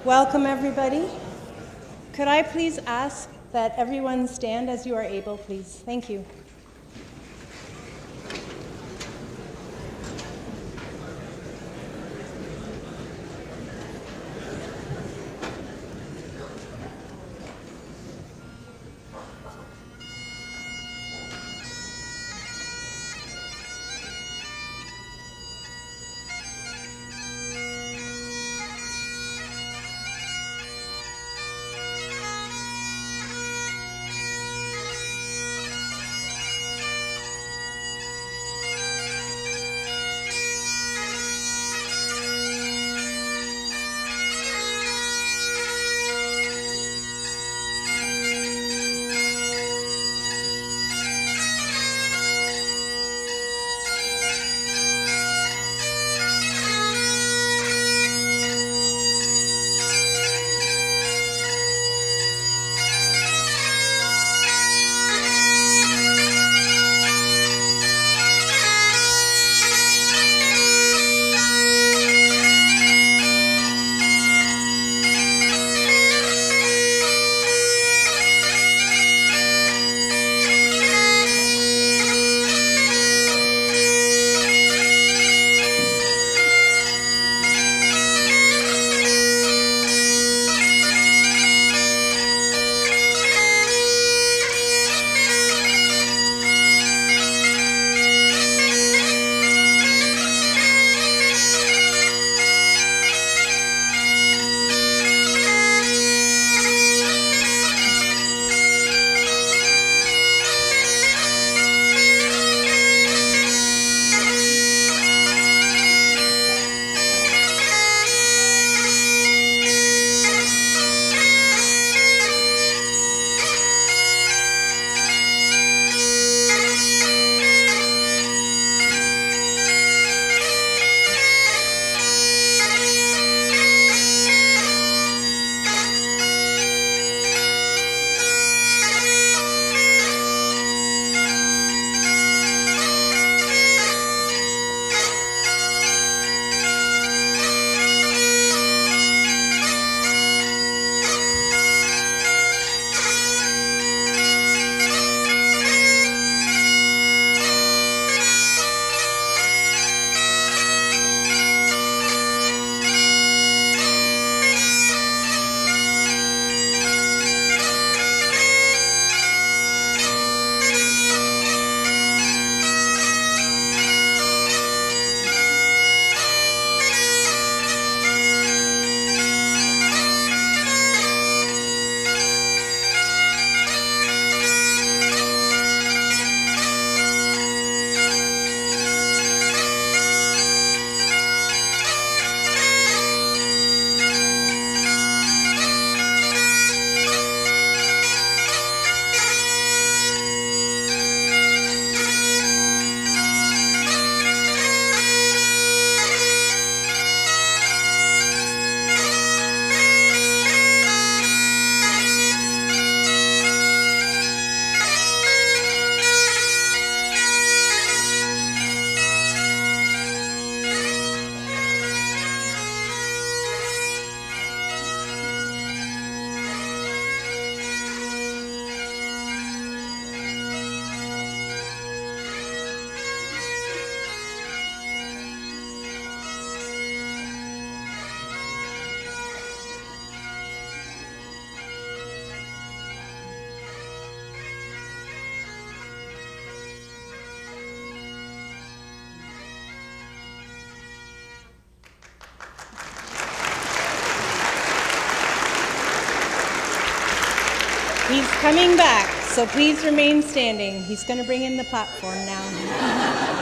Welcome, everybody. Could I please ask that everyone stand as you are able, please? Thank you. He's coming back, so please remain standing. He's going to bring in the platform now.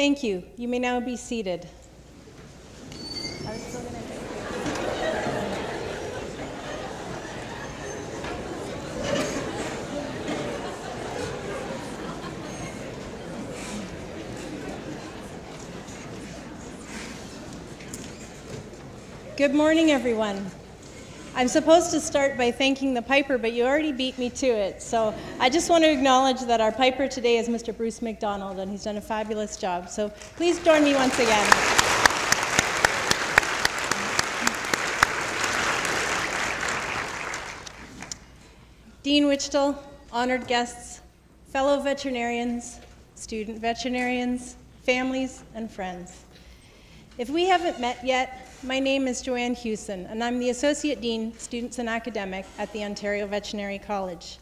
Thank you. You may now be seated. I was still gonna take Good morning, everyone. I'm supposed to start by thanking the piper, but you already beat me to it. So I just want to acknowledge that our piper today is Mr. Bruce McDonald, and he's done a fabulous job. So please join me once again. Dean Wichtel, honored guests, fellow veterinarians, student veterinarians, families, and friends. If we haven't met yet, my name is Joanne Hewson, and I'm the Associate Dean, Students and Academic at the Ontario Veterinary College.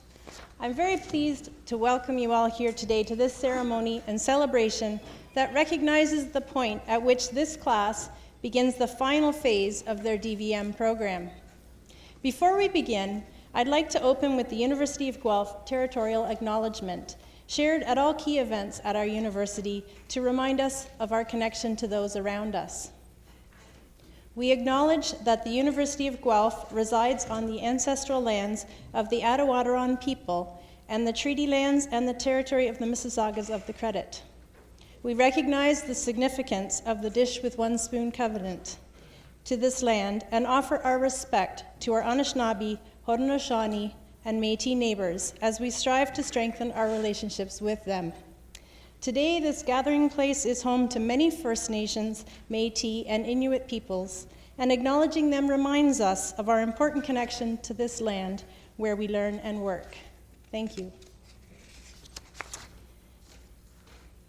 I'm very pleased to welcome you all here today to this ceremony and celebration that recognizes the point at which this class begins the final phase of their DVM program. Before we begin, I'd like to open with the University of Guelph Territorial Acknowledgement, shared at all key events at our university to remind us of our connection to those around us. We acknowledge that the University of Guelph resides on the ancestral lands of the Attawaddaron people and the treaty lands and the territory of the Mississaugas of the Credit. We recognize the significance of the Dish with One Spoon covenant to this land and offer our respect to our Anishinaabe, Haudenosaunee, and Métis neighbors as we strive to strengthen our relationships with them. Today, this gathering place is home to many First Nations, Métis, and Inuit peoples, and acknowledging them reminds us of our important connection to this land where we learn and work. Thank you.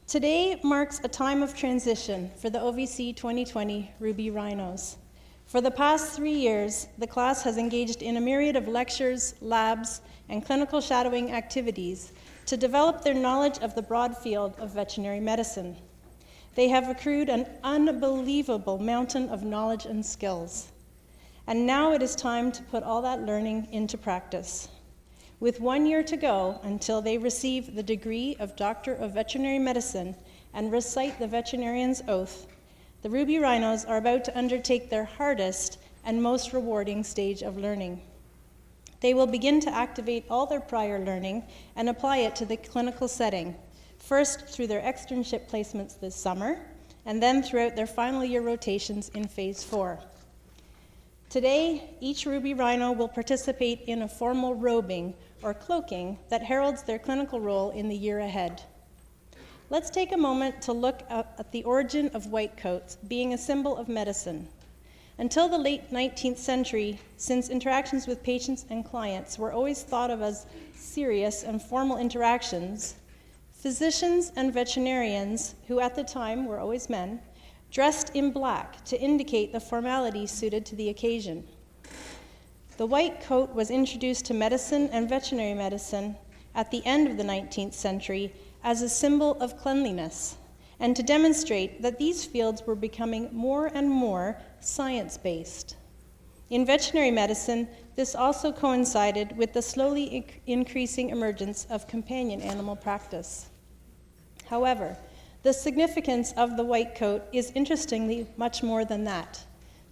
Today marks a time of transition for the OVC 2020 Ruby Rhinos. For the past 3 years, the class has engaged in a myriad of lectures, labs, and clinical shadowing activities to develop their knowledge of the broad field of veterinary medicine. They have accrued an unbelievable mountain of knowledge and skills. And now it is time to put all that learning into practice. With 1 year to go until they receive the degree of Doctor of Veterinary Medicine and recite the veterinarian's oath, the Ruby Rhinos are about to undertake their hardest and most rewarding stage of learning. They will begin to activate all their prior learning and apply it to the clinical setting, first through their externship placements this summer, and then throughout their final year rotations in Phase 4. Today, each Ruby Rhino will participate in a formal robing or cloaking that heralds their clinical role in the year ahead. Let's take a moment to look at the origin of white coats being a symbol of medicine. Until the late 19th century, since interactions with patients and clients were always thought of as serious and formal interactions, physicians and veterinarians, who at the time were always men, dressed in black to indicate the formality suited to the occasion. The white coat was introduced to medicine and veterinary medicine at the end of the 19th century as a symbol of cleanliness, and to demonstrate that these fields were becoming more and more science-based. In veterinary medicine, this also coincided with the slowly increasing emergence of companion animal practice. However, the significance of the white coat is interestingly much more than that.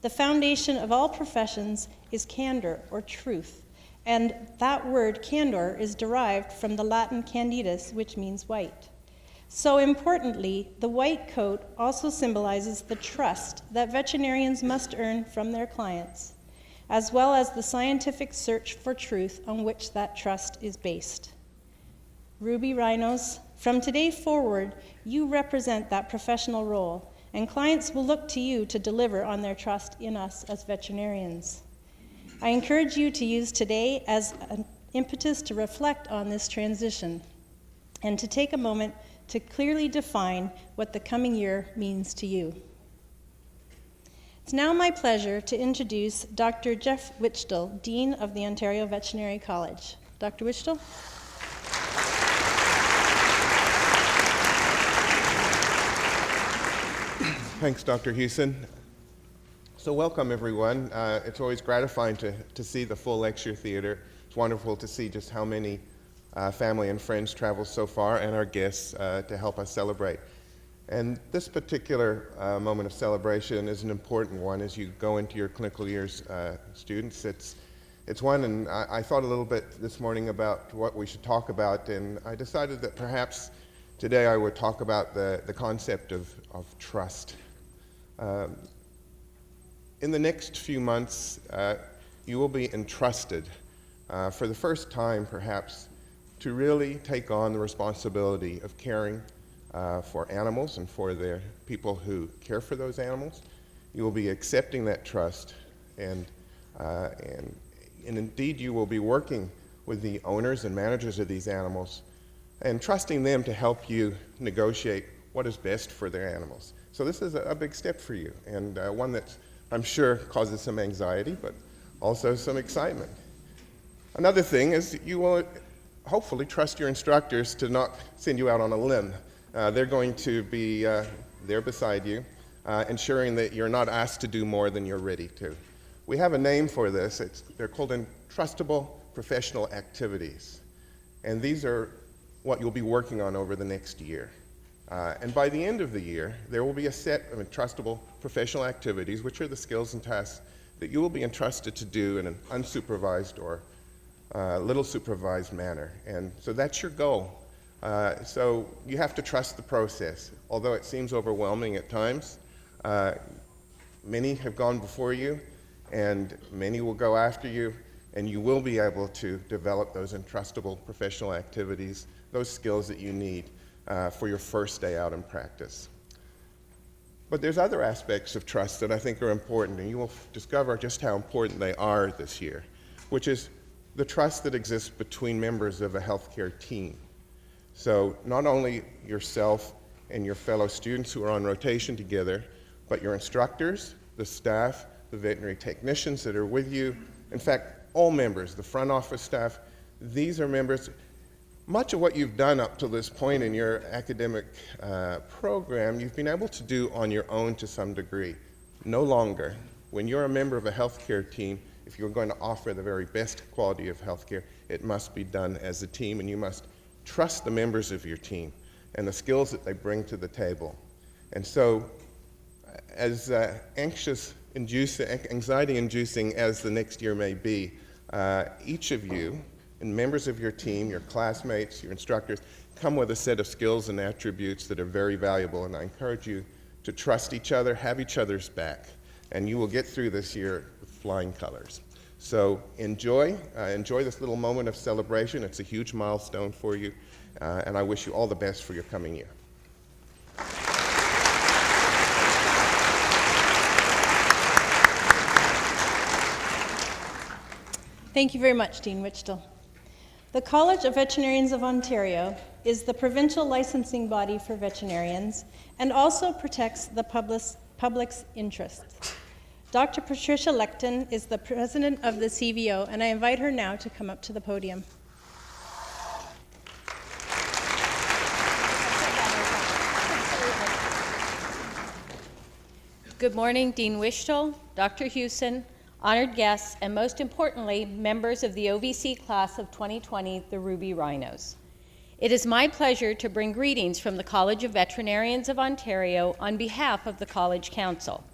The foundation of all professions is candor or truth, and that word candor is derived from the Latin candidus, which means white. So importantly, the white coat also symbolizes the trust that veterinarians must earn from their clients, as well as the scientific search for truth on which that trust is based. Ruby Rhinos, from today forward, you represent that professional role, and clients will look to you to deliver on their trust in us as veterinarians. I encourage you to use today as an impetus to reflect on this transition and to take a moment to clearly define what the coming year means to you. It's now my pleasure to introduce Dr. Jeff Wichtel, Dean of the Ontario Veterinary College. Dr. Wichtel? Thanks, Dr. Hewson. So welcome, everyone. It's always gratifying to see the full lecture theater. It's wonderful to see just how many family and friends travel so far, and our guests to help us celebrate. And this particular moment of celebration is an important one as you go into your clinical years, students. It's one, and I thought a little bit this morning about what we should talk about, and I decided that perhaps today I would talk about the concept of trust. In the next few months, you will be entrusted for the first time, perhaps, to really take on the responsibility of caring for animals and for the people who care for those animals. You will be accepting that trust, and indeed you will be working with the owners and managers of these animals and trusting them to help you negotiate what is best for their animals. So this is a big step for you, and one that I'm sure causes some anxiety, but also some excitement. Another thing is you will hopefully trust your instructors to not send you out on a limb. They're going to be there beside you, ensuring that you're not asked to do more than you're ready to. We have a name for this. They're called Entrustable Professional Activities. And these are what you'll be working on over the next year. And by the end of the year, there will be a set of entrustable professional activities, which are the skills and tasks that you will be entrusted to do in an unsupervised or little supervised manner. And so that's your goal. So you have to trust the process. Although it seems overwhelming at times, many have gone before you, and many will go after you, and you will be able to develop those entrustable professional activities, those skills that you need for your first day out in practice. But there's other aspects of trust that I think are important, and you will discover just how important they are this year, which is the trust that exists between members of a healthcare team. So not only yourself and your fellow students who are on rotation together, but your instructors, the staff, the veterinary technicians that are with you, in fact, all members, the front office staff, these are members. Much of what you've done up to this point in your academic program, you've been able to do on your own to some degree. No longer. When you're a member of a healthcare team, if you're going to offer the very best quality of healthcare, it must be done as a team, and you must trust the members of your team and the skills that they bring to the table. And so, as anxiety-inducing as the next year may be, each of you and members of your team, your classmates, your instructors, come with a set of skills and attributes that are very valuable, and I encourage you to trust each other, have each other's back, and you will get through this year with flying colors. So enjoy this little moment of celebration. It's a huge milestone for you, and I wish you all the best for your coming year. Thank you very much, Dean Wichtel. The College of Veterinarians of Ontario is the provincial licensing body for veterinarians and also protects the public's interests. Dr. Patricia Lecton is the president of the CVO, and I invite her now to come up to the podium. Good morning, Dean Wichtel, Dr. Hewson, honored guests, and most importantly, members of the OVC class of 2020, the Ruby Rhinos. It is my pleasure to bring greetings from the College of Veterinarians of Ontario on behalf of the College Council.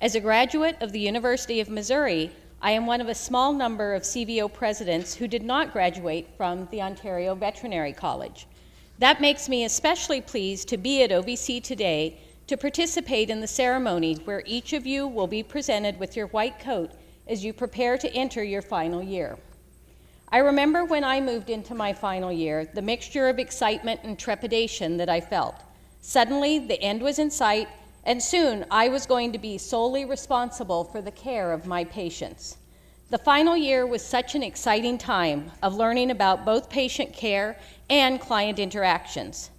As a graduate of the University of Missouri, I am one of a small number of CVO presidents who did not graduate from the Ontario Veterinary College. That makes me especially pleased to be at OVC today to participate in the ceremony where each of you will be presented with your white coat as you prepare to enter your final year. I remember when I moved into my final year, the mixture of excitement and trepidation that I felt. Suddenly, the end was in sight, and soon I was going to be solely responsible for the care of my patients. The final year was such an exciting time of learning about both patient care and client interactions.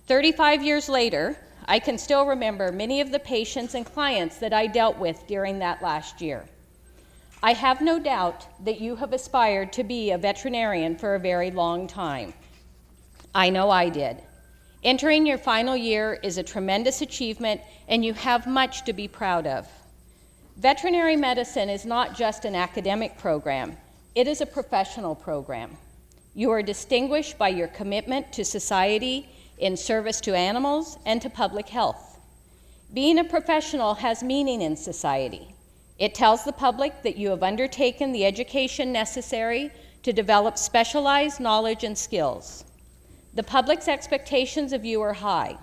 35 years later, I can still remember many of the patients and clients that I dealt with during that last year. I have no doubt that you have aspired to be a veterinarian for a very long time. I know I did. Entering your final year is a tremendous achievement, and you have much to be proud of. Veterinary medicine is not just an academic program, it is a professional program. You are distinguished by your commitment to society in service to animals and to public health. Being a professional has meaning in society. It tells the public that you have undertaken the education necessary to develop specialized knowledge and skills. The public's expectations of you are high.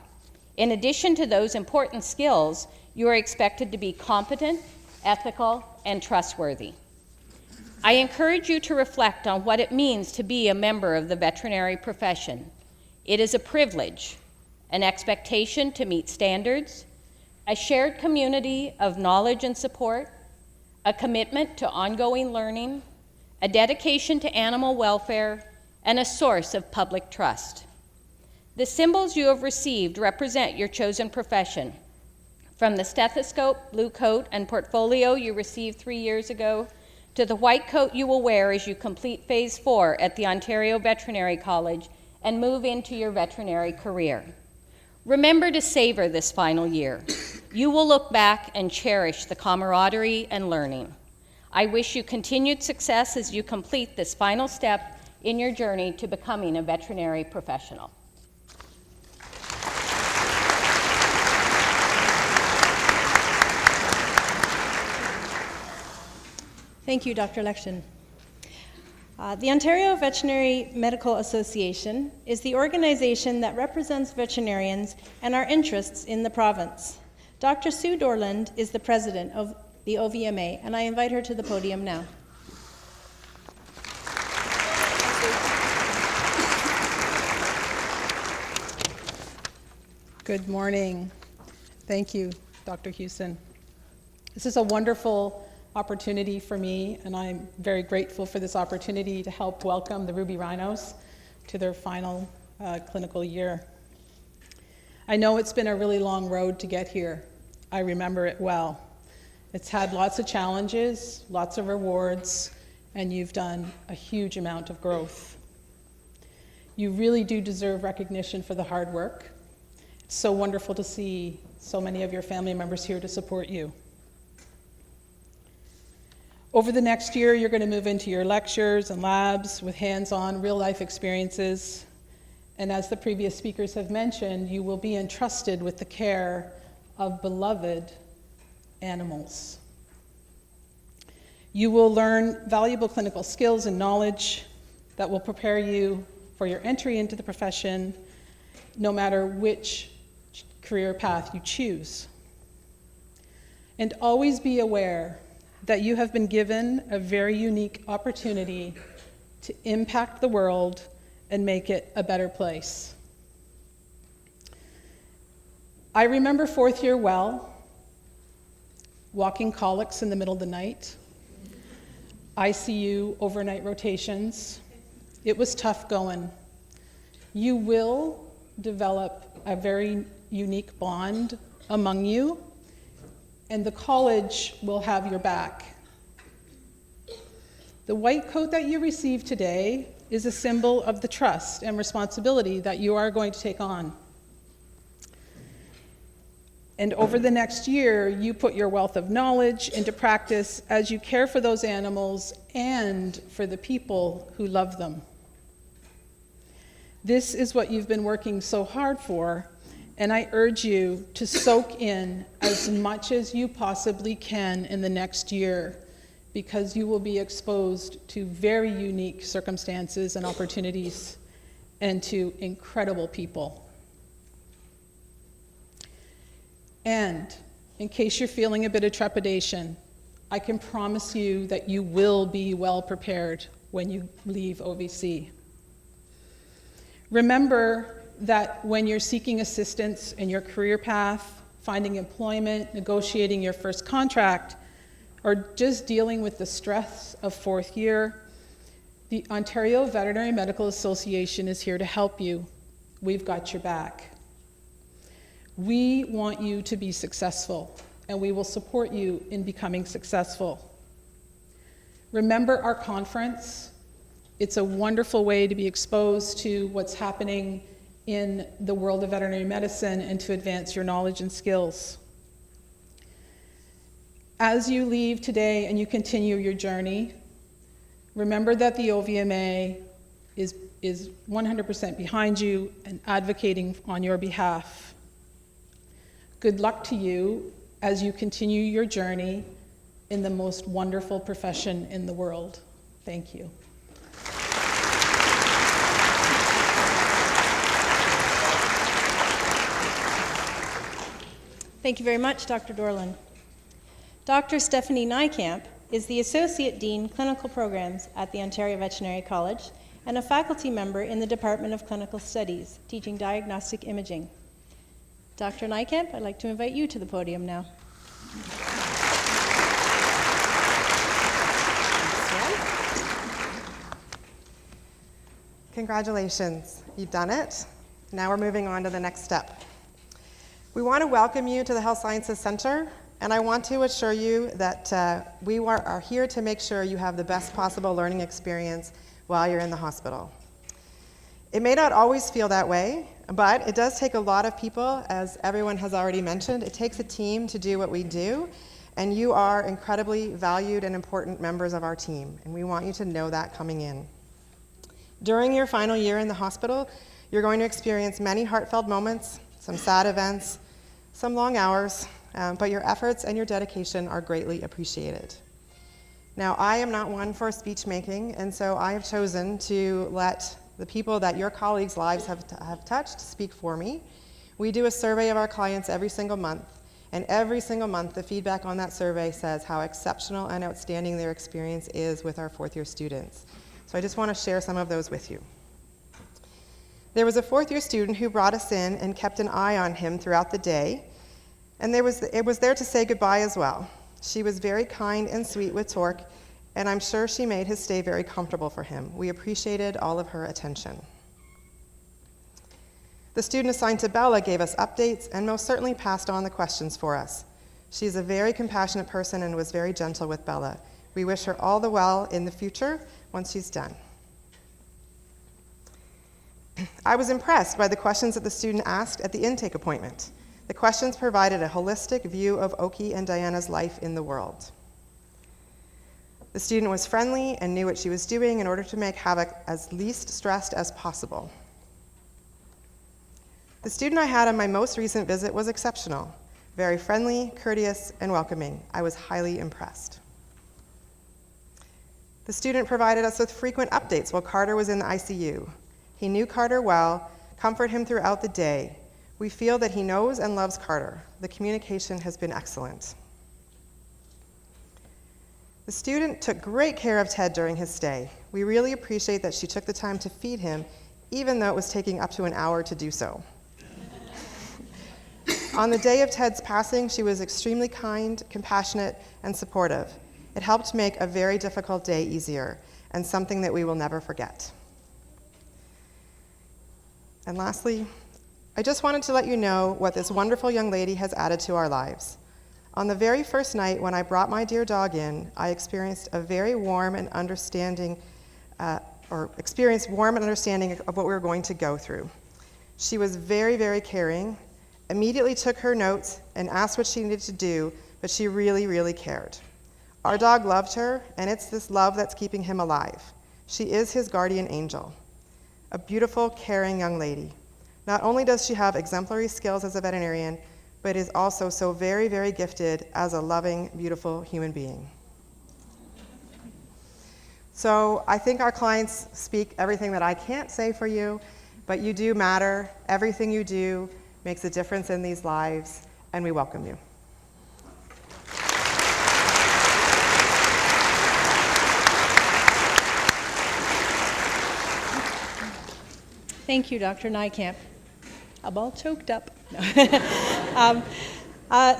In addition to those important skills, you are expected to be competent, ethical, and trustworthy. I encourage you to reflect on what it means to be a member of the veterinary profession. It is a privilege, an expectation to meet standards, a shared community of knowledge and support, a commitment to ongoing learning, a dedication to animal welfare, and a source of public trust. The symbols you have received represent your chosen profession. From the stethoscope, blue coat, and portfolio you received 3 years ago, to the white coat you will wear as you complete Phase 4 at the Ontario Veterinary College and move into your veterinary career. Remember to savor this final year. You will look back and cherish the camaraderie and learning. I wish you continued success as you complete this final step in your journey to becoming a veterinary professional. Thank you, Dr. Lection. The Ontario Veterinary Medical Association is the organization that represents veterinarians and our interests in the province. Dr. Sue Dorland is the president of the OVMA, and I invite her to the podium now. Good morning. Thank you, Dr. Houston. This is a wonderful opportunity for me, and I'm very grateful for this opportunity to help welcome the Ruby Rhinos to their final clinical year. I know it's been a really long road to get here. I remember it well. It's had lots of challenges, lots of rewards, and you've done a huge amount of growth. You really do deserve recognition for the hard work. It's so wonderful to see so many of your family members here to support you. Over the next year, you're going to move into your lectures and labs with hands-on, real-life experiences. And as the previous speakers have mentioned, you will be entrusted with the care of beloved animals. You will learn valuable clinical skills and knowledge that will prepare you for your entry into the profession, no matter which career path you choose. And always be aware that you have been given a very unique opportunity to impact the world and make it a better place. I remember fourth year well, walking colics in the middle of the night, ICU overnight rotations. It was tough going. You will develop a very unique bond among you, and the college will have your back. The white coat that you receive today is a symbol of the trust and responsibility that you are going to take on. And over the next year, you put your wealth of knowledge into practice as you care for those animals and for the people who love them. This is what you've been working so hard for, and I urge you to soak in as much as you possibly can in the next year, because you will be exposed to very unique circumstances and opportunities and to incredible people. And in case you're feeling a bit of trepidation, I can promise you that you will be well prepared when you leave OVC. Remember that when you're seeking assistance in your career path, finding employment, negotiating your first contract, or just dealing with the stress of fourth year, the Ontario Veterinary Medical Association is here to help you. We've got your back. We want you to be successful, and we will support you in becoming successful. Remember our conference. It's a wonderful way to be exposed to what's happening in the world of veterinary medicine and to advance your knowledge and skills. As you leave today and you continue your journey, remember that the OVMA is is 100% behind you and advocating on your behalf. Good luck to you as you continue your journey in the most wonderful profession in the world. Thank you. Thank you very much, Dr. Dorland. Dr. Stephanie Niekamp is the Associate Dean, Clinical Programs at the Ontario Veterinary College and a faculty member in the Department of Clinical Studies, teaching diagnostic imaging. Dr. Niekamp, I'd like to invite you to the podium now. Congratulations, you've done it. Now we're moving on to the next step. We want to welcome you to the Health Sciences Center, and I want to assure you that we are here to make sure you have the best possible learning experience while you're in the hospital. It may not always feel that way, but it does take a lot of people, as everyone has already mentioned. It takes a team to do what we do, and you are incredibly valued and important members of our team, and we want you to know that coming in. During your final year in the hospital, you're going to experience many heartfelt moments, some sad events, some long hours, but your efforts and your dedication are greatly appreciated. Now, I am not one for speech making, and so I have chosen to let the people that your colleagues' lives have touched speak for me. We do a survey of our clients every single month, and every single month the feedback on that survey says how exceptional and outstanding their experience is with our fourth-year students. So I just want to share some of those with you. There was a fourth-year student who brought us in and kept an eye on him throughout the day, and it was there to say goodbye as well. She was very kind and sweet with Torque, and I'm sure she made his stay very comfortable for him. We appreciated all of her attention. The student assigned to Bella gave us updates and most certainly passed on the questions for us. She's a very compassionate person and was very gentle with Bella. We wish her all the well in the future once she's done. I was impressed by the questions that the student asked at the intake appointment. The questions provided a holistic view of Oki and Diana's life in the world. The student was friendly and knew what she was doing in order to make Havoc as least stressed as possible. The student I had on my most recent visit was exceptional, very friendly, courteous, and welcoming. I was highly impressed. The student provided us with frequent updates while Carter was in the ICU. He knew Carter well, comforted him throughout the day. We feel that he knows and loves Carter. The communication has been excellent. The student took great care of Ted during his stay. We really appreciate that she took the time to feed him, even though it was taking up to an hour to do so. On the day of Ted's passing, she was extremely kind, compassionate, and supportive. It helped make a very difficult day easier, and something that we will never forget. And lastly, I just wanted to let you know what this wonderful young lady has added to our lives. On the very first night when I brought my dear dog in, I experienced a very warm and understanding, of what we were going to go through. She was very, very caring, immediately took her notes and asked what she needed to do, but she really, really cared. Our dog loved her, and it's this love that's keeping him alive. She is his guardian angel, a beautiful, caring young lady. Not only does she have exemplary skills as a veterinarian, but is also so very, very gifted as a loving, beautiful human being. So I think our clients speak everything that I can't say for you, but you do matter. Everything you do makes a difference in these lives, and we welcome you. Thank you, Dr. Niekamp. I'm all choked up.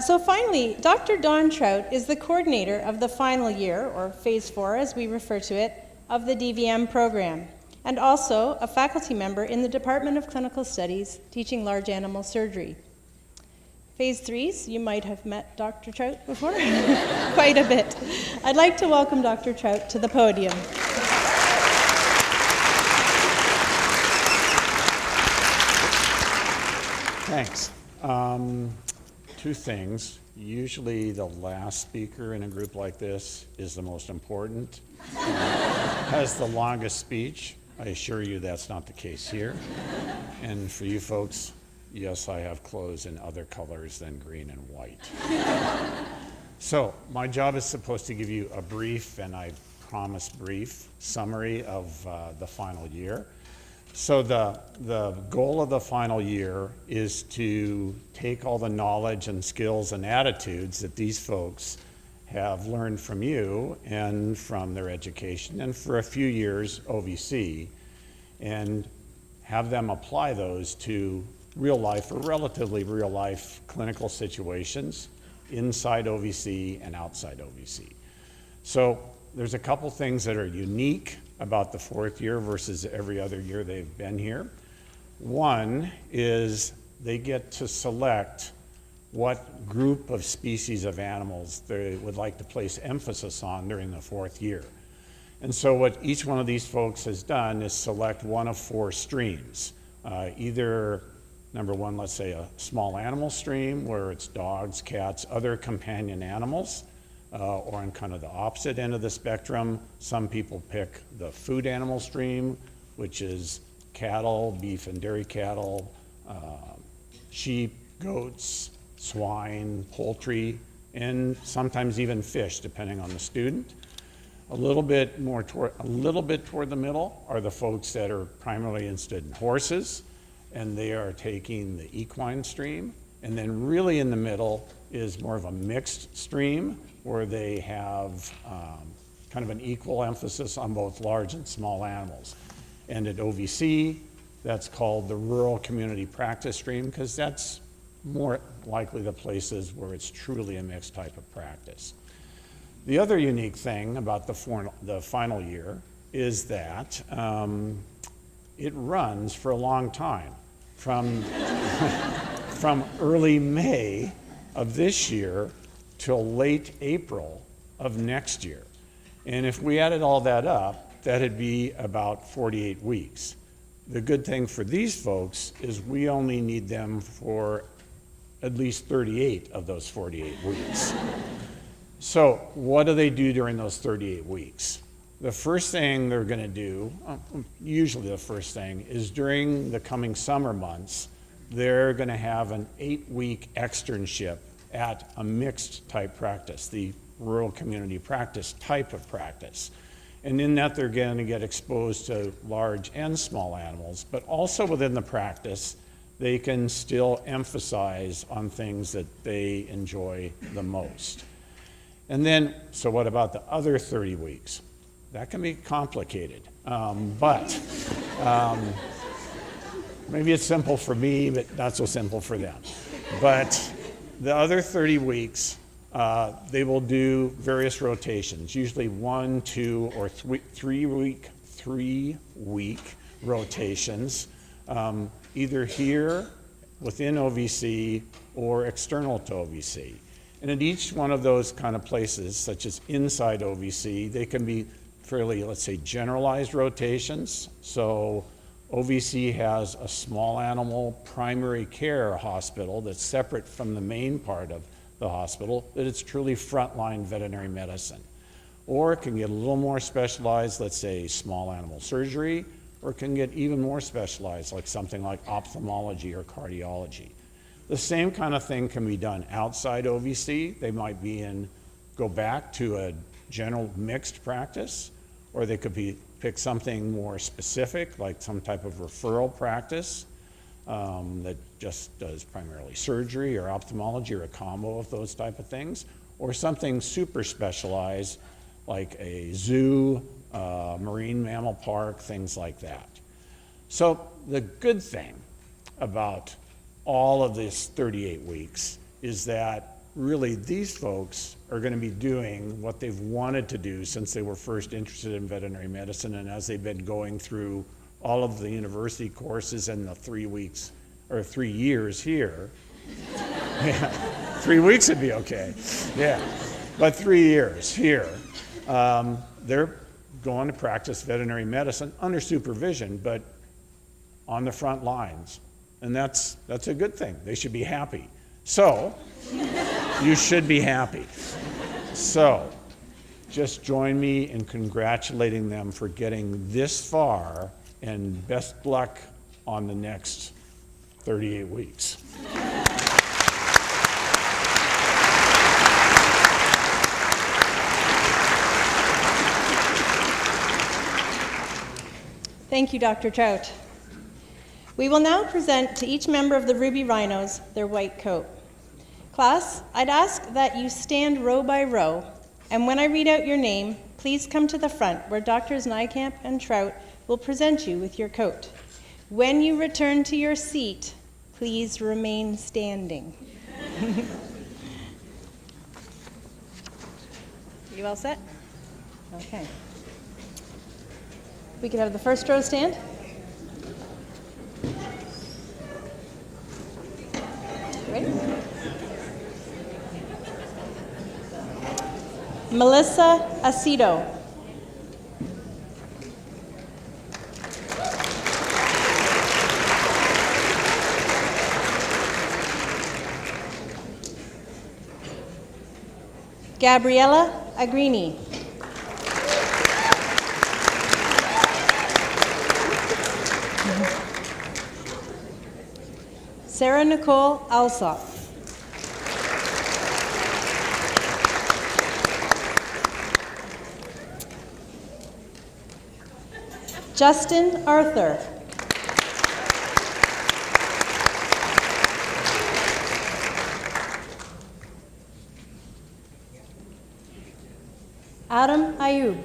So finally, Dr. Dawn Trout is the coordinator of the final year, or Phase 4 as we refer to it, of the DVM program, and also a faculty member in the Department of Clinical Studies teaching large animal surgery. Phase 3s, you might have met Dr. Trout before, quite a bit. I'd like to welcome Dr. Trout to the podium. Thanks. Two things. Usually the last speaker in a group like this is the most important, has the longest speech. I assure you that's not the case here. And for you folks, yes, I have clothes in other colors than green and white. So my job is supposed to give you a brief, and I promise brief, summary of the final year. So the goal of the final year is to take all the knowledge and skills and attitudes that these folks have learned from you and from their education, and for a few years OVC, and have them apply those to real life or relatively real life clinical situations inside OVC and outside OVC. So there's a couple things that are unique about the fourth year versus every other year they've been here. One is they get to select what group of species of animals they would like to place emphasis on during the fourth year. And so what each one of these folks has done is select one of 4 streams. Either, number one, let's say a small animal stream where it's dogs, cats, other companion animals, or on kind of the opposite end of the spectrum, some people pick the food animal stream, which is cattle, beef and dairy cattle, sheep, goats, swine, poultry, and sometimes even fish, depending on the student. A little bit toward the middle are the folks that are primarily interested in horses, and they are taking the equine stream. And then really in the middle is more of a mixed stream where they have kind of an equal emphasis on both large and small animals. And at OVC, that's called the Rural Community Practice Stream, because that's more likely the places where it's truly a mixed type of practice. The other unique thing about the final year is that it runs for a long time, from early May of this year till late April of next year. And if we added all that up, that'd be about 48 weeks. The good thing for these folks is we only need them for at least 38 of those 48 weeks. So what do they do during those 38 weeks? The first thing they're going to do, usually the first thing, is during the coming summer months, they're going to have an 8-week externship at a mixed type practice, the rural community practice type of practice. And in that, they're going to get exposed to large and small animals, but also within the practice, they can still emphasize on things that they enjoy the most. And then, so what about the other 30 weeks? That can be complicated, but maybe it's simple for me, but not so simple for them. But the other 30 weeks, they will do various rotations, usually 1, 2, or 3 week rotations, either here within OVC or external to OVC. And at each one of those kind of places, such as inside OVC, they can be fairly, let's say, generalized rotations. So OVC has a small animal primary care hospital that's separate from the main part of the hospital, that it's truly frontline veterinary medicine. Or it can get a little more specialized, let's say small animal surgery, or it can get even more specialized, like something like ophthalmology or cardiology. The same kind of thing can be done outside OVC. They might go back to a general mixed practice, or they could pick something more specific, like some type of referral practice that just does primarily surgery or ophthalmology or a combo of those type of things, or something super specialized like a zoo, marine mammal park, things like that. So the good thing about all of this 38 weeks is that really these folks are going to be doing what they've wanted to do since they were first interested in veterinary medicine, and as they've been going through all of the university courses and the 3 weeks or 3 years here. Yeah, 3 weeks would be okay. Yeah, but 3 years here. They're going to practice veterinary medicine under supervision, but on the front lines. And that's a good thing. They should be happy. So, you should be happy. So, just join me in congratulating them for getting this far and best luck on the next 38 weeks. Thank you, Dr. Trout. We will now present to each member of the Ruby Rhinos their white coat. Class, I'd ask that you stand row by row, and when I read out your name, please come to the front where Drs. Nijkamp and Trout will present you with your coat. When you return to your seat, please remain standing. You all set? Okay. We could have the first row stand. Ready? Melissa Aceto. Gabriella Agrini. Sarah Nicole Alsop. Justin Arthur. Adam Ayub.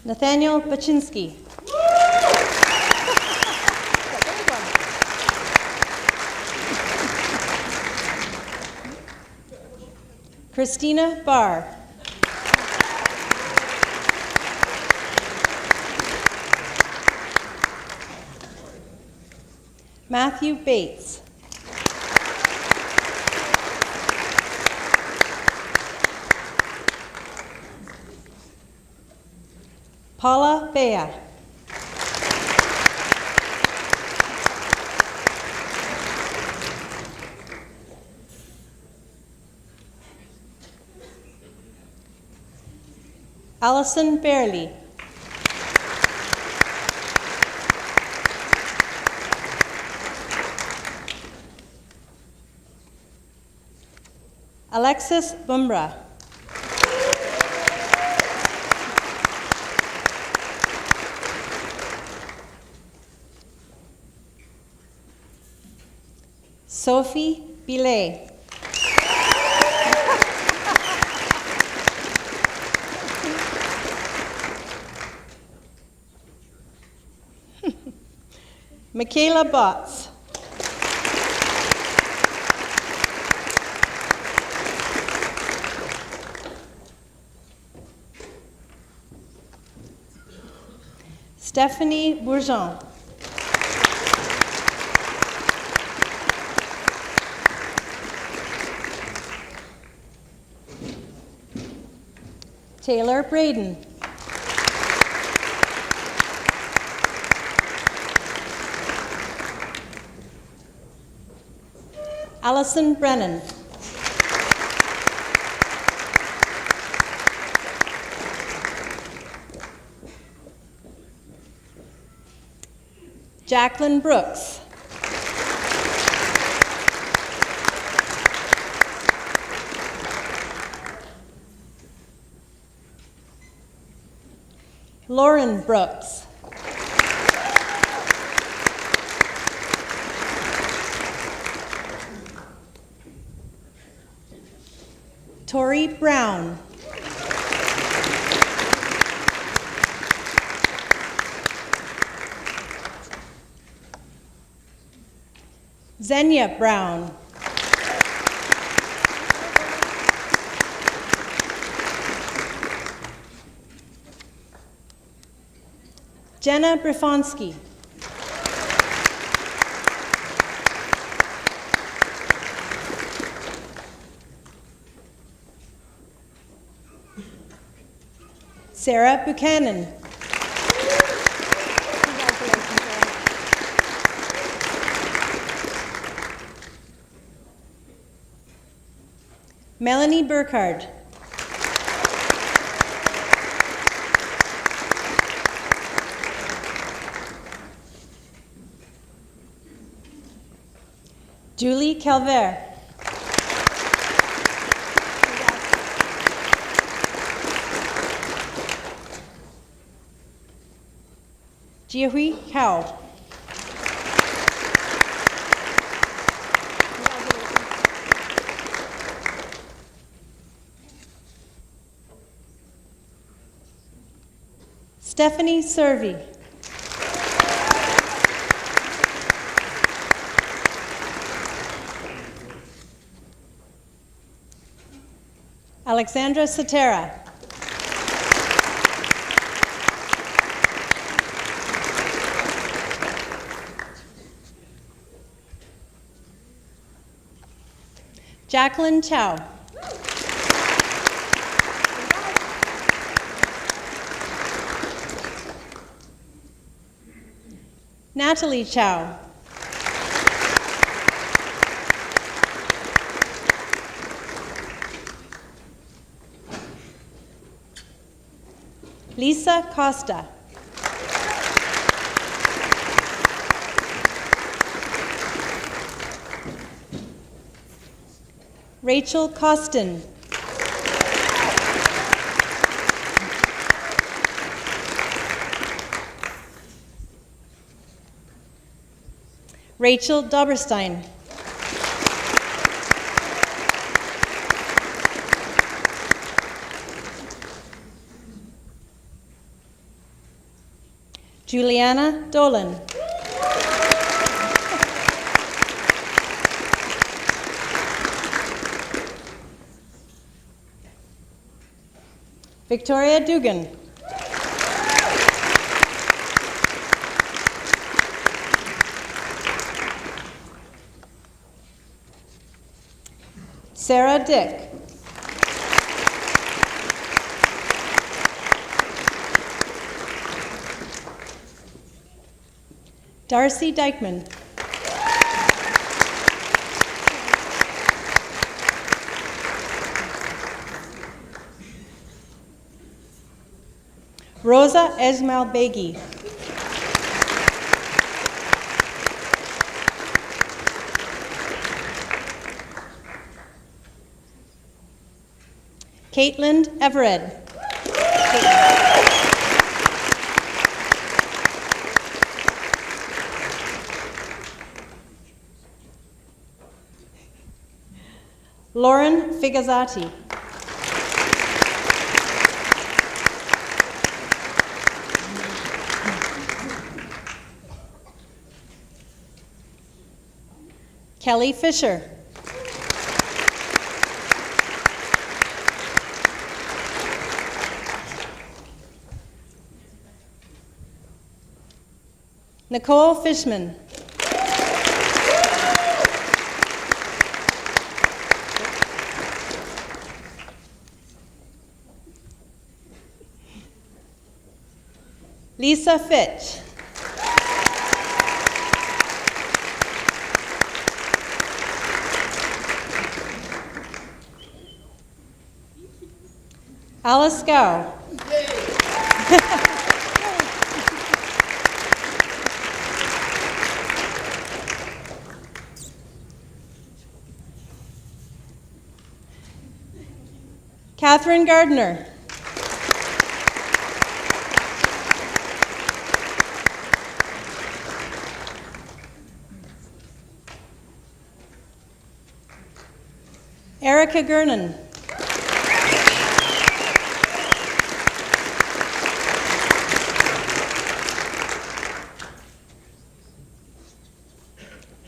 Nathaniel Baczynski. Christina Barr. Matthew Bates. Paula Bea. Allison Barely. Alexis Bumbra. Sophie Billet. Michaela Botts. Stephanie Bourgeon. Taylor Braden. Allison Brennan. Jacqueline Brooks. Lauren Brooks. Tori Brown. Xenia Brown. Jenna Brifonsky. Sarah Buchanan. Melanie Burkhardt. Julie Calvert. Jiahui Cao. Stephanie Servi. Alexandra Satera. Jacqueline Chow. Natalie Chow. Lisa Costa. Rachel Costin. Rachel Doberstein. Juliana Dolan. Victoria Dugan. Sarah Dick. Darcy Dykeman. Rosa Esmail Begi. Caitlin Everett. Lauren Figazzati. Kelly Fisher. Nicole Fishman. Lisa Fitch. Alice Gow. Catherine Gardner. Erica Gernon.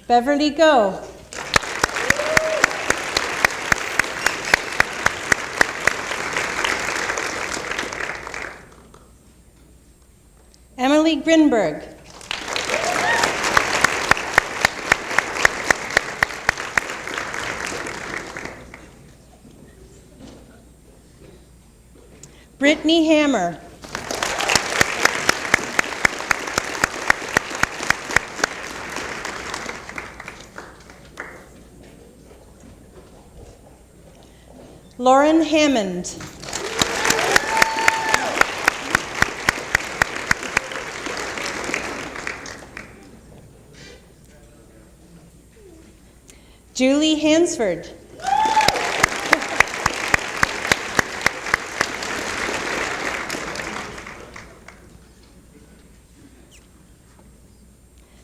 Beverly Go. Emily Grinberg. Brittany Hammer. Lauren Hammond. Julie Hansford.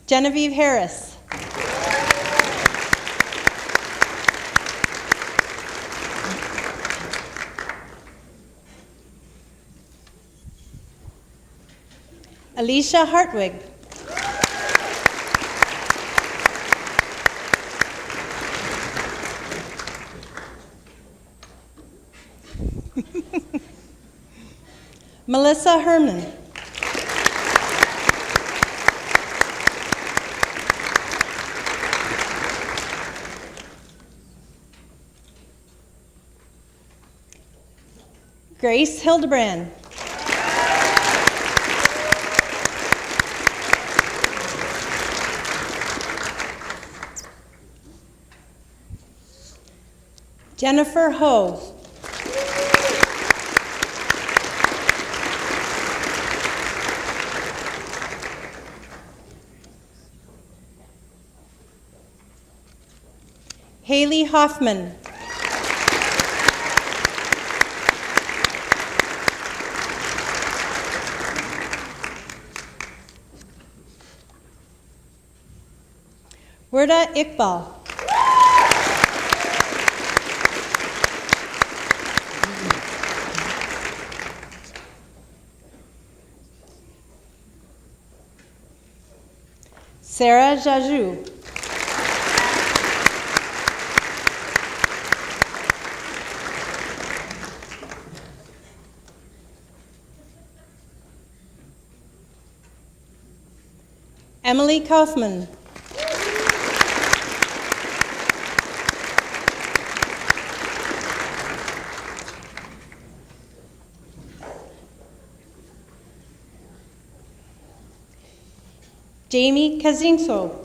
Genevieve Harris. Alicia Hartwig. Melissa Herman. Grace Hildebrand. Jennifer Ho. Haley Hoffman. Werda Iqbal. Sarah Jaju. Emily Kaufman. Jamie Kazinso.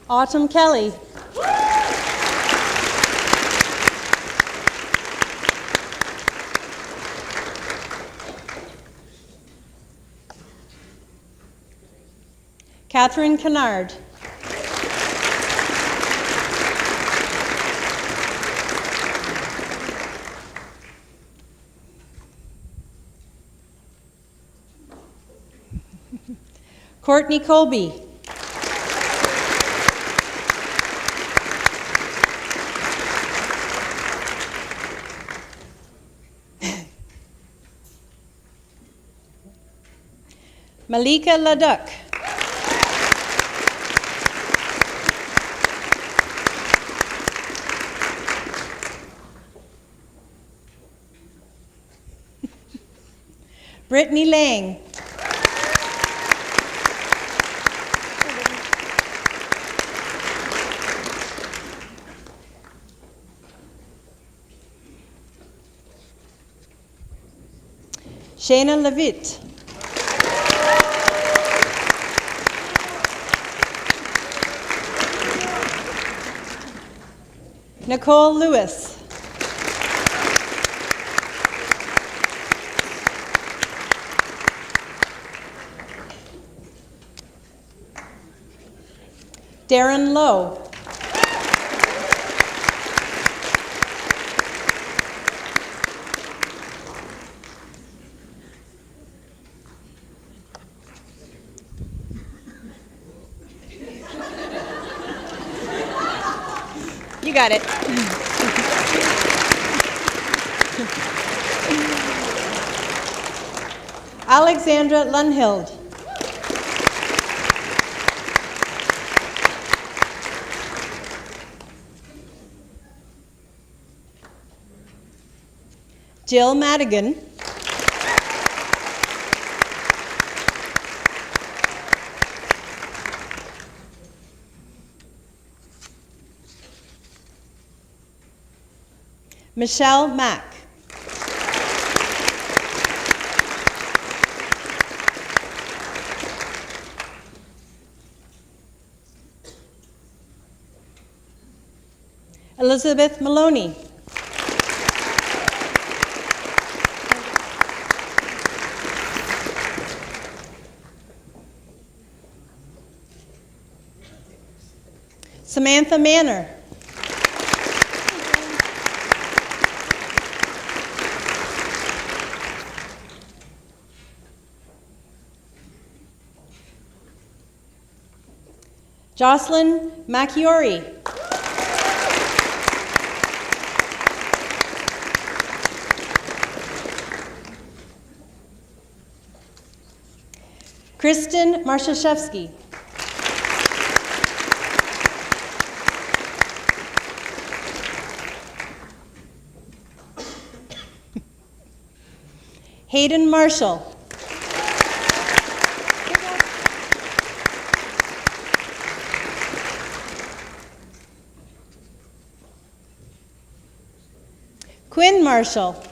Autumn Kelly. Catherine Kennard. Courtney Colby. Malika Leduc. Brittany Lang. Shayna Levitt. Nicole Lewis. Darren Lowe. You got it. Alexandra Lunhild. Jill Madigan. Michelle Mack. Elizabeth Maloney. Samantha Manor. Jocelyn Macchiori. Kristen Marszewski. Hayden Marshall. Quinn Marshall.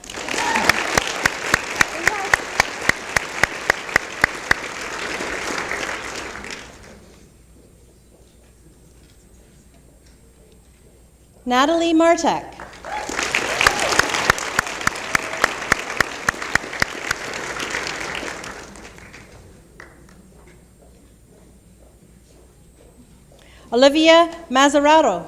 Natalie Martek. Olivia Mazzarato.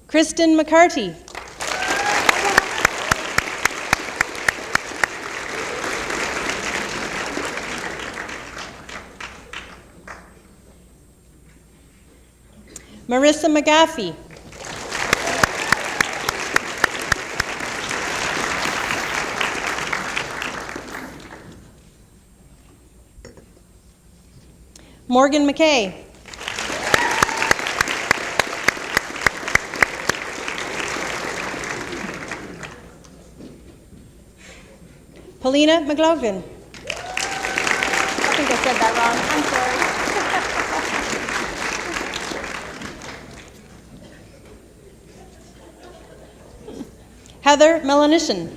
Kristen McCarty. Marissa McGaffey. Morgan McKay. Paulina McLaughlin. I think I said that wrong. I'm sorry. Heather Melanishin.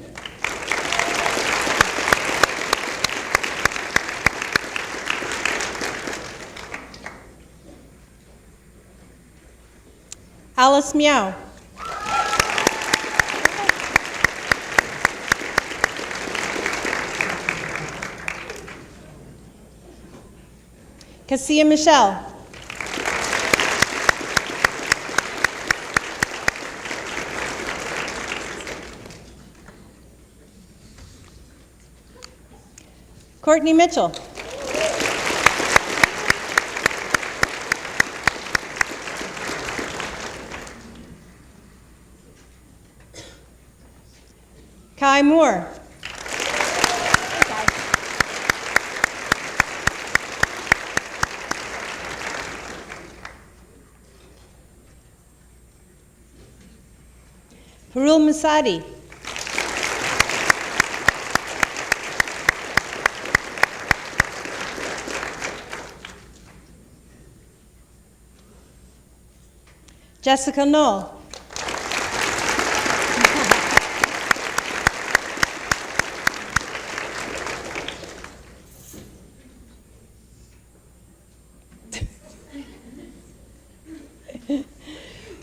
Alice Meow. Cassia Michelle. Courtney Mitchell. Kai Moore. Parul Musadi. Jessica Knoll.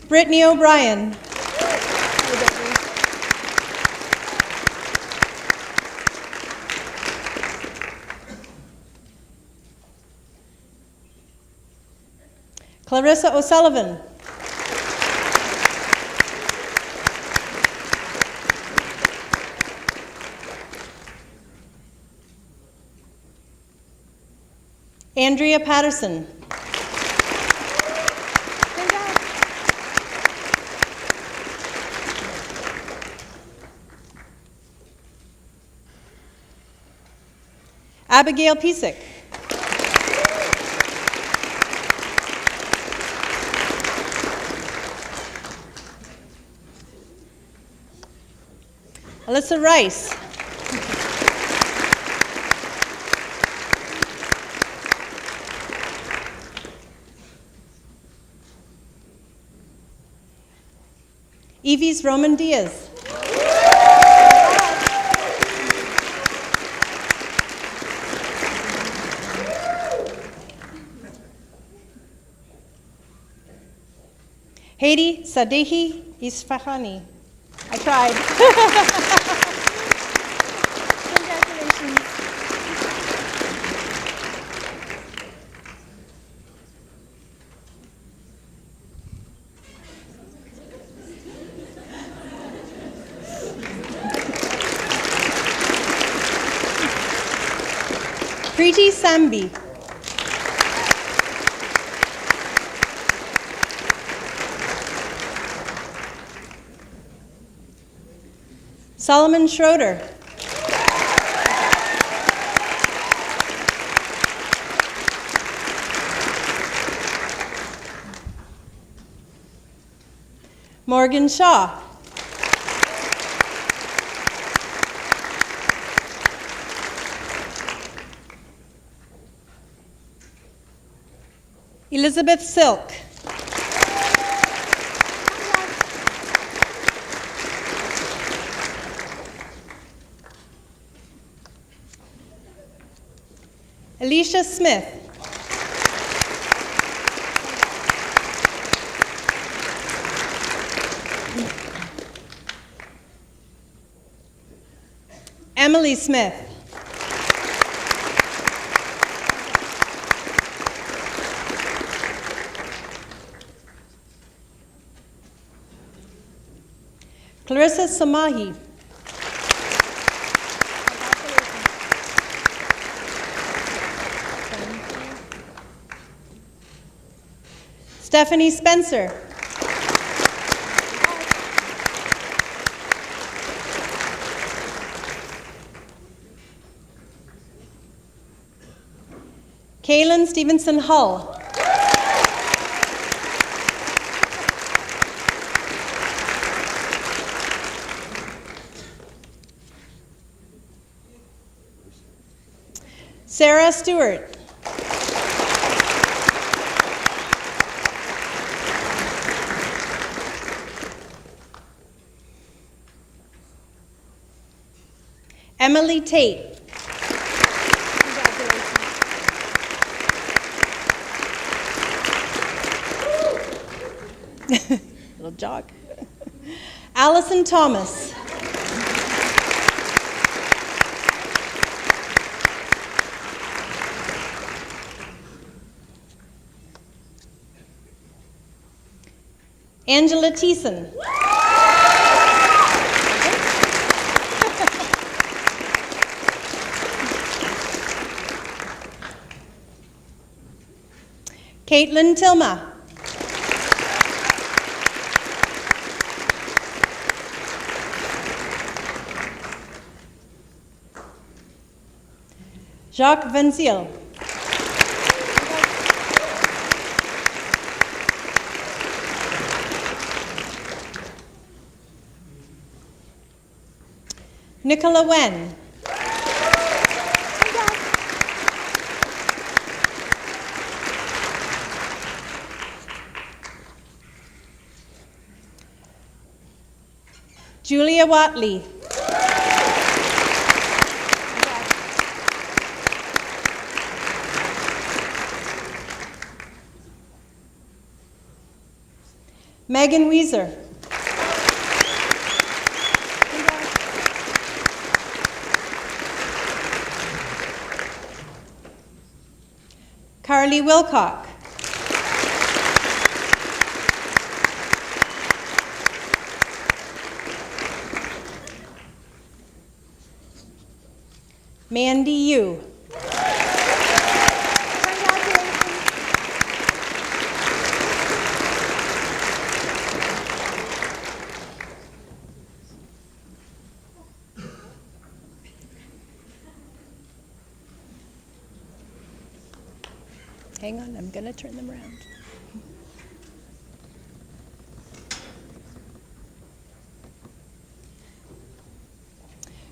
Brittany O'Brien. Clarissa O'Sullivan. Andrea Patterson. Abigail Piesick. Alyssa Rice. Eves Roman Diaz. Haiti Sadehi Isfahani. I tried. Congratulations. Preeti Sambi. Solomon Schroeder. Morgan Shaw. Elizabeth Silk. Alicia Smith. Emily Smith. Clarissa Samahi. Stephanie Spencer. Kaylin Stevenson Hull. Sarah Stewart. Emily Tate. Little jog. Allison Thomas. Angela Thiessen. Caitlin Tilma. Jacques Venziel. Nicola Wen. Julia Watley. Megan Weiser. Carly Wilcock. Mandy Yu. Hang on, I'm going to turn them around.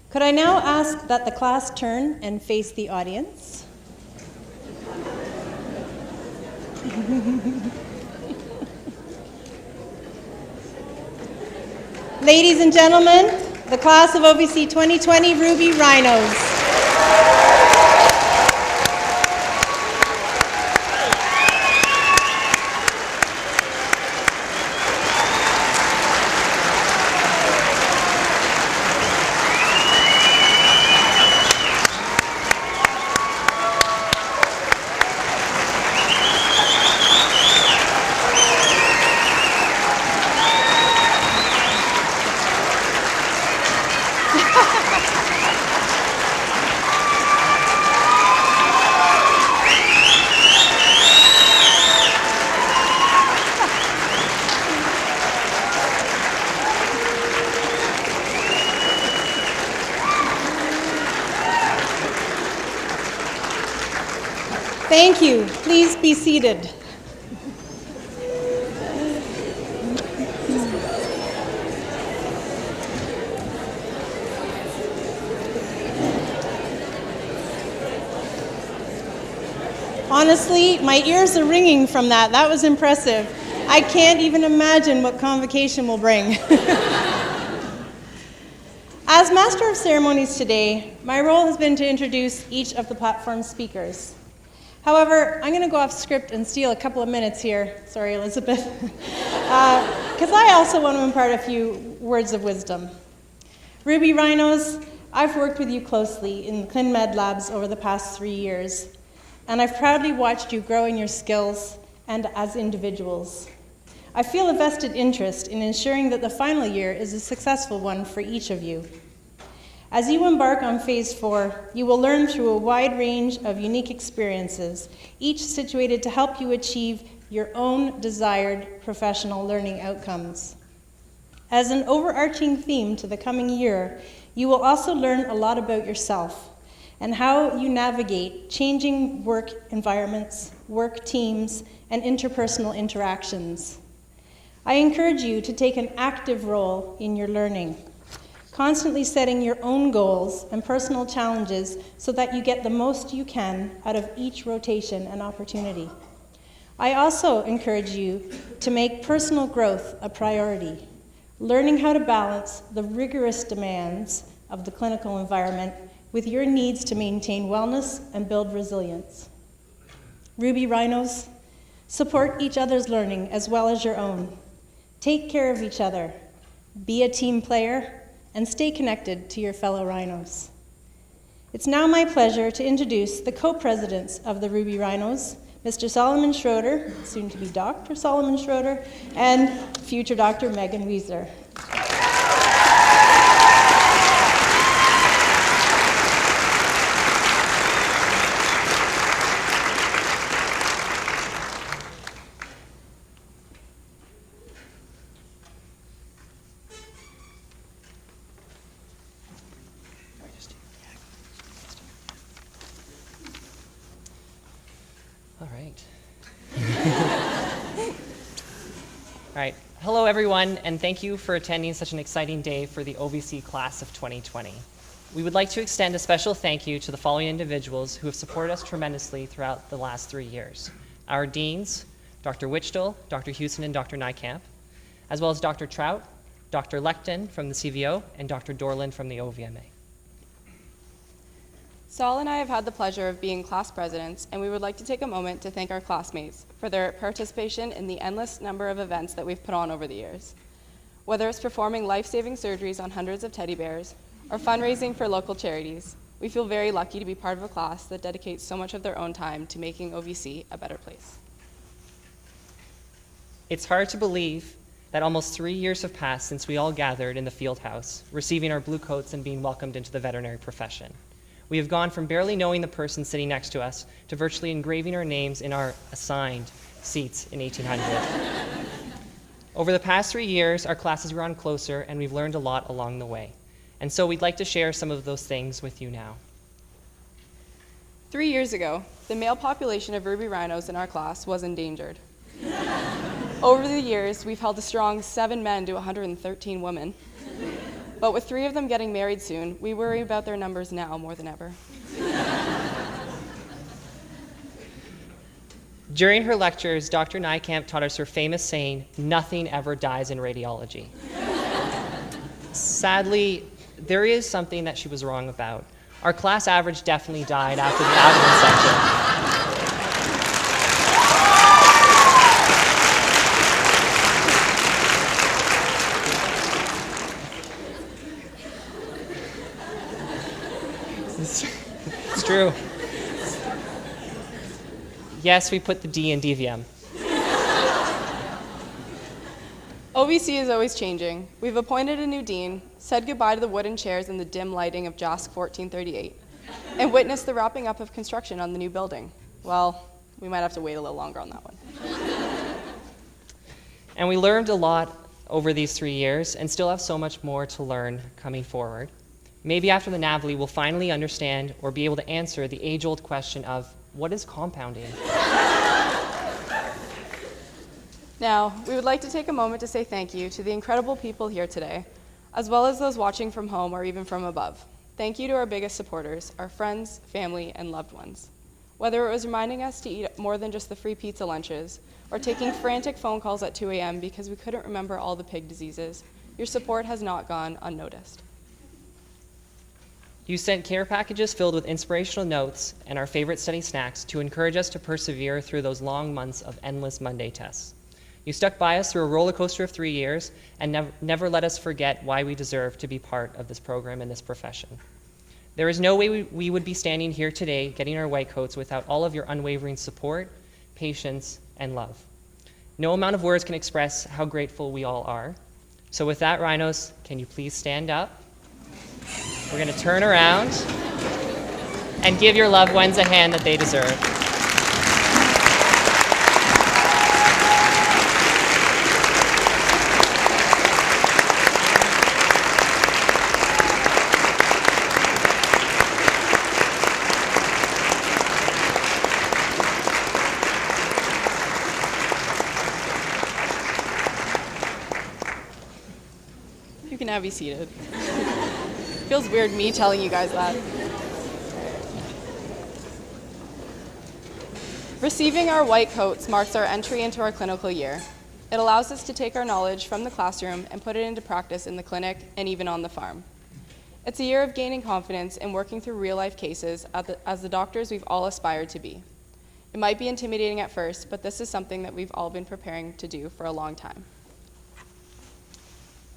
Could I now ask that the class turn and face the audience? Ladies and gentlemen, the class of OVC 2020 Ruby Rhinos. Thank you. Please be seated. Honestly, my ears are ringing from that. That was impressive. I can't even imagine what convocation will bring. As Master of Ceremonies today, my role has been to introduce each of the platform speakers. However, I'm going to go off script and steal a couple of minutes here. Sorry, Elizabeth. Because I also want to impart a few words of wisdom. Ruby Rhinos, I've worked with you closely in the ClinMed labs over the past 3 years, and I've proudly watched you grow in your skills and as individuals. I feel a vested interest in ensuring that the final year is a successful one for each of you. As you embark on Phase 4, you will learn through a wide range of unique experiences, each situated to help you achieve your own desired professional learning outcomes. As an overarching theme to the coming year, you will also learn a lot about yourself and how you navigate changing work environments, work teams, and interpersonal interactions. I encourage you to take an active role in your learning, constantly setting your own goals and personal challenges so that you get the most you can out of each rotation and opportunity. I also encourage you to make personal growth a priority, learning how to balance the rigorous demands of the clinical environment with your needs to maintain wellness and build resilience. Ruby Rhinos, support each other's learning as well as your own. Take care of each other, be a team player, and stay connected to your fellow Rhinos. It's now my pleasure to introduce the co-presidents of the Ruby Rhinos, Mr. Solomon Schroeder, soon to be Dr. Solomon Schroeder, and future Dr. Megan Wieser. All right. All right. Hello, everyone, and thank you for attending such an exciting day for the OVC class of 2020. We would like to extend a special thank you to the following individuals who have supported us tremendously throughout the last 3 years. Our deans, Dr. Wichtel, Dr. Houston, and Dr. Nykamp, as well as Dr. Trout, Dr. Lecton from the CVO, and Dr. Dorland from the OVMA. Saul and I have had the pleasure of being class presidents, and we would like to take a moment to thank our classmates for their participation in the endless number of events that we've put on over the years. Whether it's performing life-saving surgeries on hundreds of teddy bears or fundraising for local charities, we feel very lucky to be part of a class that dedicates so much of their own time to making OVC a better place. It's hard to believe that almost 3 years have passed since we all gathered in the field house, receiving our blue coats and being welcomed into the veterinary profession. We have gone from barely knowing the person sitting next to us to virtually engraving our names in our assigned seats in 1800. Over the past 3 years, our classes grown closer and we've learned a lot along the way. And so we'd like to share some of those things with you now. 3 years ago, the male population of Ruby Rhinos in our class was endangered. Over the years, we've held a strong 7 men to 113 women. But with 3 of them getting married soon, we worry about their numbers now more than ever. During her lectures, Dr. Nykamp taught us her famous saying, "Nothing ever dies in radiology." Sadly, there is something that she was wrong about. Our class average definitely died after the abdomen section. It's true. Yes, we put the D in DVM. OVC is always changing. We've appointed a new dean, said goodbye to the wooden chairs and the dim lighting of JOSC 1438, and witnessed the wrapping up of construction on the new building. Well, we might have to wait a little longer on that one. And we learned a lot over these 3 years and still have so much more to learn coming forward. Maybe after the NAVLE, we'll finally understand or be able to answer the age-old question of, What is compounding? Now, we would like to take a moment to say thank you to the incredible people here today, as well as those watching from home or even from above. Thank you to our biggest supporters, our friends, family, and loved ones. Whether it was reminding us to eat more than just the free pizza lunches, or taking frantic phone calls at 2 a.m. because we couldn't remember all the pig diseases, your support has not gone unnoticed. You sent care packages filled with inspirational notes and our favorite study snacks to encourage us to persevere through those long months of endless Monday tests. You stuck by us through a roller coaster of 3 years and never let us forget why we deserve to be part of this program and this profession. There is no way we would be standing here today getting our white coats without all of your unwavering support, patience, and love. No amount of words can express how grateful we all are. So with that, Rhinos, can you please stand up? We're going to turn around and give your loved ones a hand that they deserve. You can now be seated. Feels weird me telling you guys that. Receiving our white coats marks our entry into our clinical year. It allows us to take our knowledge from the classroom and put it into practice in the clinic and even on the farm. It's a year of gaining confidence and working through real-life cases as the doctors we've all aspired to be. It might be intimidating at first, but this is something that we've all been preparing to do for a long time.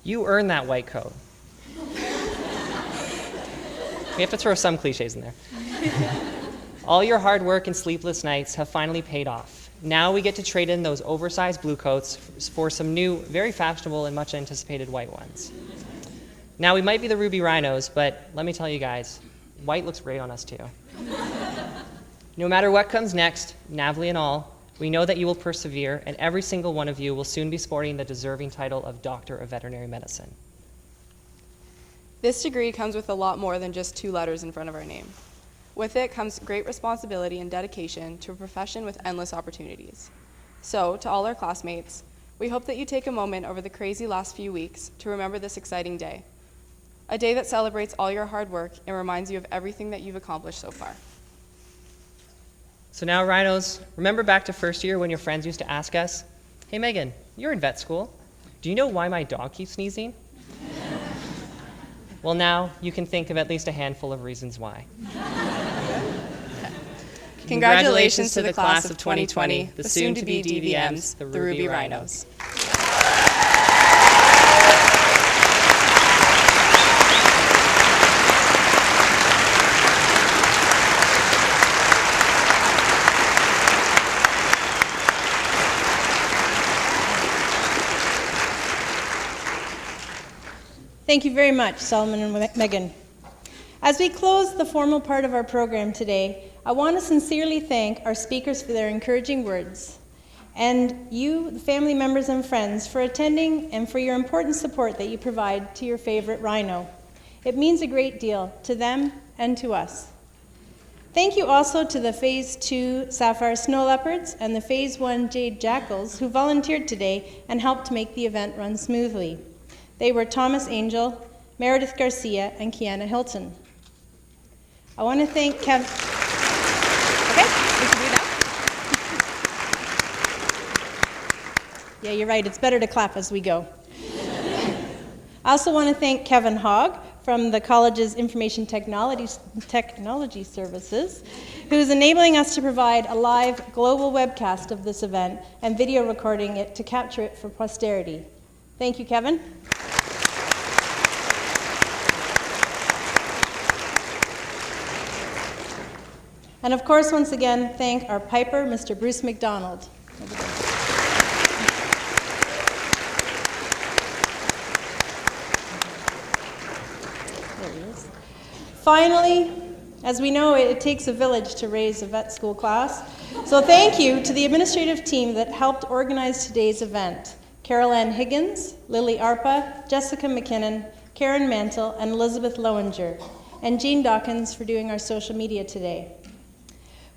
You earned that white coat. We have to throw some cliches in there. All your hard work and sleepless nights have finally paid off. Now we get to trade in those oversized blue coats for some new, very fashionable and much anticipated white ones. Now we might be the Ruby Rhinos, but let me tell you guys, white looks great on us too. No matter what comes next, Navli and all, we know that you will persevere, and every single one of you will soon be sporting the deserving title of Doctor of Veterinary Medicine. This degree comes with a lot more than just 2 letters in front of our name. With it comes great responsibility and dedication to a profession with endless opportunities. So, to all our classmates, we hope that you take a moment over the crazy last few weeks to remember this exciting day. A day that celebrates all your hard work and reminds you of everything that you've accomplished so far. So now, Rhinos, remember back to first year when your friends used to ask us, "Hey Megan, you're in vet school. Do you know why my dog keeps sneezing?" Well, now you can think of at least a handful of reasons why. Congratulations to the class of 2020, the soon-to-be DVMs, the Ruby Rhinos. Thank you very much, Solomon and Megan. As we close the formal part of our program today, I want to sincerely thank our speakers for their encouraging words, and you, the family members and friends, for attending and for your important support that you provide to your favorite rhino. It means a great deal to them and to us. Thank you also to the Phase 2 Sapphire Snow Leopards and the Phase 1 Jade Jackals who volunteered today and helped make the event run smoothly. They were Thomas Angel, Meredith Garcia, and Kiana Hilton. I want to thank Kevin. Okay, we can do that. Yeah, you're right. It's better to clap as we go. I also want to thank Kevin Hogg from the college's Information Technology Services, who's enabling us to provide a live global webcast of this event and video recording it to capture it for posterity. Thank you, Kevin. And of course, once again, thank our piper, Mr. Bruce McDonald. There he is. Finally, as we know, it takes a village to raise a vet school class. So thank you to the administrative team that helped organize today's event. Carol Ann Higgins, Lily Arpa, Jessica McKinnon, Karen Mantle, and Elizabeth Lowinger, and Jean Dawkins for doing our social media today.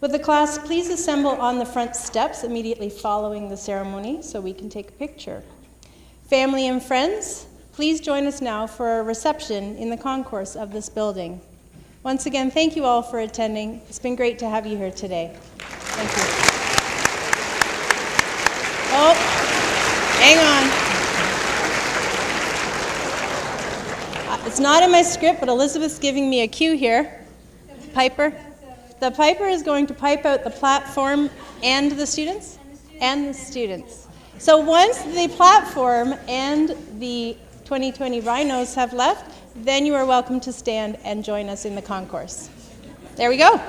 Would the class please assemble on the front steps immediately following the ceremony so we can take a picture? Family and friends, please join us now for a reception in the concourse of this building. Once again, thank you all for attending. It's been great to have you here today. Thank you. Oh, hang on. It's not in my script, but Elizabeth's giving me a cue here. Piper. The piper is going to pipe out the platform and the students? And the students. So once the platform and the 2020 Rhinos have left, then you are welcome to stand and join us in the concourse. There we go.